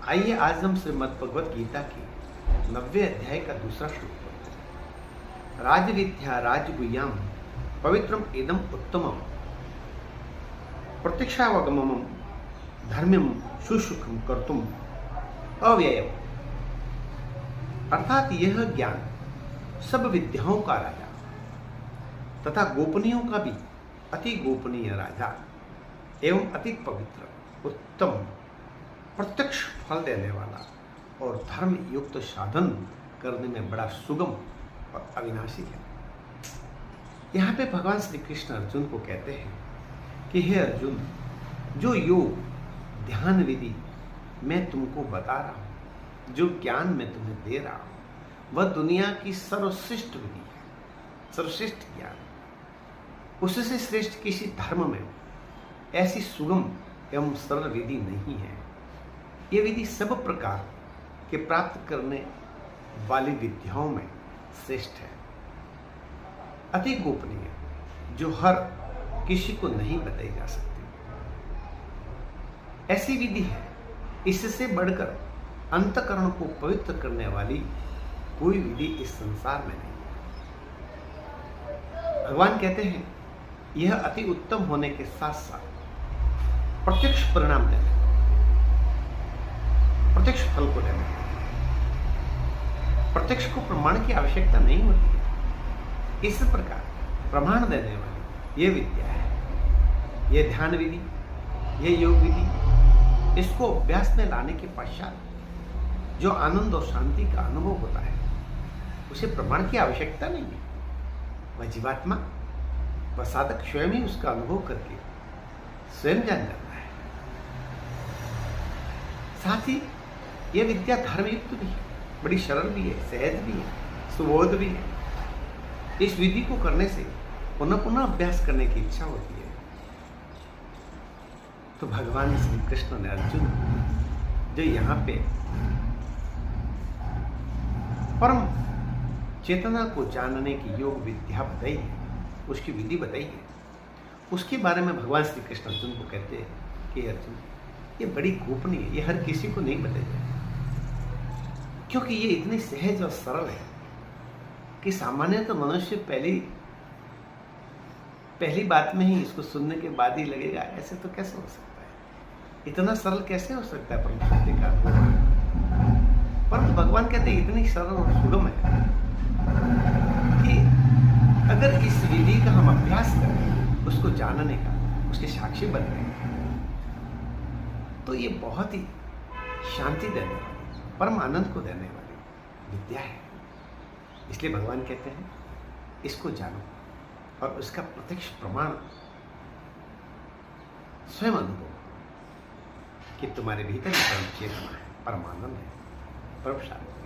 आइए आज हम श्रीमद् भगवत गीता के 90वें अध्याय का दूसरा श्लोक पढ़ते हैं। राजविद्या राजगुह्यम पवित्रम इदम उत्तमम प्रत्यक्षावगमम धर्म्यम सुसुखम कर्तुम अव्ययम। अर्थात यह ज्ञान सब विद्याओं का राजा तथा गोपनीयों का भी अति गोपनीय राजा एवं अति पवित्र उत्तम प्रत्यक्ष फल देने वाला और धर्म युक्त साधन करने में बड़ा सुगम और अविनाशी है। यहाँ पे भगवान श्री कृष्ण अर्जुन को कहते हैं कि हे अर्जुन, जो योग ध्यान विधि मैं तुमको बता रहा हूँ, जो ज्ञान मैं तुम्हें दे रहा हूँ, वह दुनिया की सर्वश्रेष्ठ विधि है, सर्वश्रेष्ठ ज्ञान। उससे श्रेष्ठ किसी धर्म में ऐसी सुगम एवं सरल विधि नहीं है। ये विधि सब प्रकार के प्राप्त करने वाली विद्याओं में श्रेष्ठ है, अति गोपनीय, जो हर किसी को नहीं बताई जा सकती। ऐसी विधि है, इससे बढ़कर अंतकरण को पवित्र करने वाली कोई विधि इस संसार में नहीं है। भगवान कहते हैं यह अति उत्तम होने के साथ साथ प्रत्यक्ष परिणाम देने, प्रत्यक्ष फल को देने, प्रत्यक्ष को प्रमाण की आवश्यकता नहीं होती है। इस प्रकार प्रमाण देने वाली यह विद्या है, यह ध्यान विधि, यह योग विधि। इसको अभ्यास में लाने के पश्चात जो आनंद और शांति का अनुभव होता है, उसे प्रमाण की आवश्यकता नहीं है। वह जीवात्मा, वह साधक स्वयं ही उसका अनुभव करके स्वयं जान जाता है। साथ ही यह विद्या धर्मयुक्त भी है, बड़ी सरल भी है, सहज भी है, सुबोध भी है। इस विधि को करने से पुनः पुनः अभ्यास करने की इच्छा होती है। तो भगवान श्री कृष्ण ने अर्जुन जो यहाँ पे परम चेतना को जानने की योग विद्या बताई है, उसकी विधि बताई है, उसके बारे में भगवान श्री कृष्ण अर्जुन को कहते हैं कि अर्जुन, ये बड़ी गोपनीय है, ये हर किसी को नहीं बताई जाए, क्योंकि ये इतनी सहज और सरल है कि सामान्य तो मनुष्य पहली बात में ही इसको सुनने के बाद ही लगेगा ऐसे तो कैसे हो सकता है, इतना सरल कैसे हो सकता है परम सत्य का अनुभव। परंतु भगवान कहते हैं इतनी सरल और सुगम है कि अगर इस विधि का हम अभ्यास करें, उसको जानने का, उसके साक्षी बन गए, तो ये बहुत ही शांति देने वाली, परम आनंद को देने वाली विद्या है। इसलिए भगवान कहते हैं इसको जानो और उसका प्रत्यक्ष प्रमाण स्वयं अनुभव कि तुम्हारे भीतर ही परम चेतना है, परम आनंद है, परम शांति।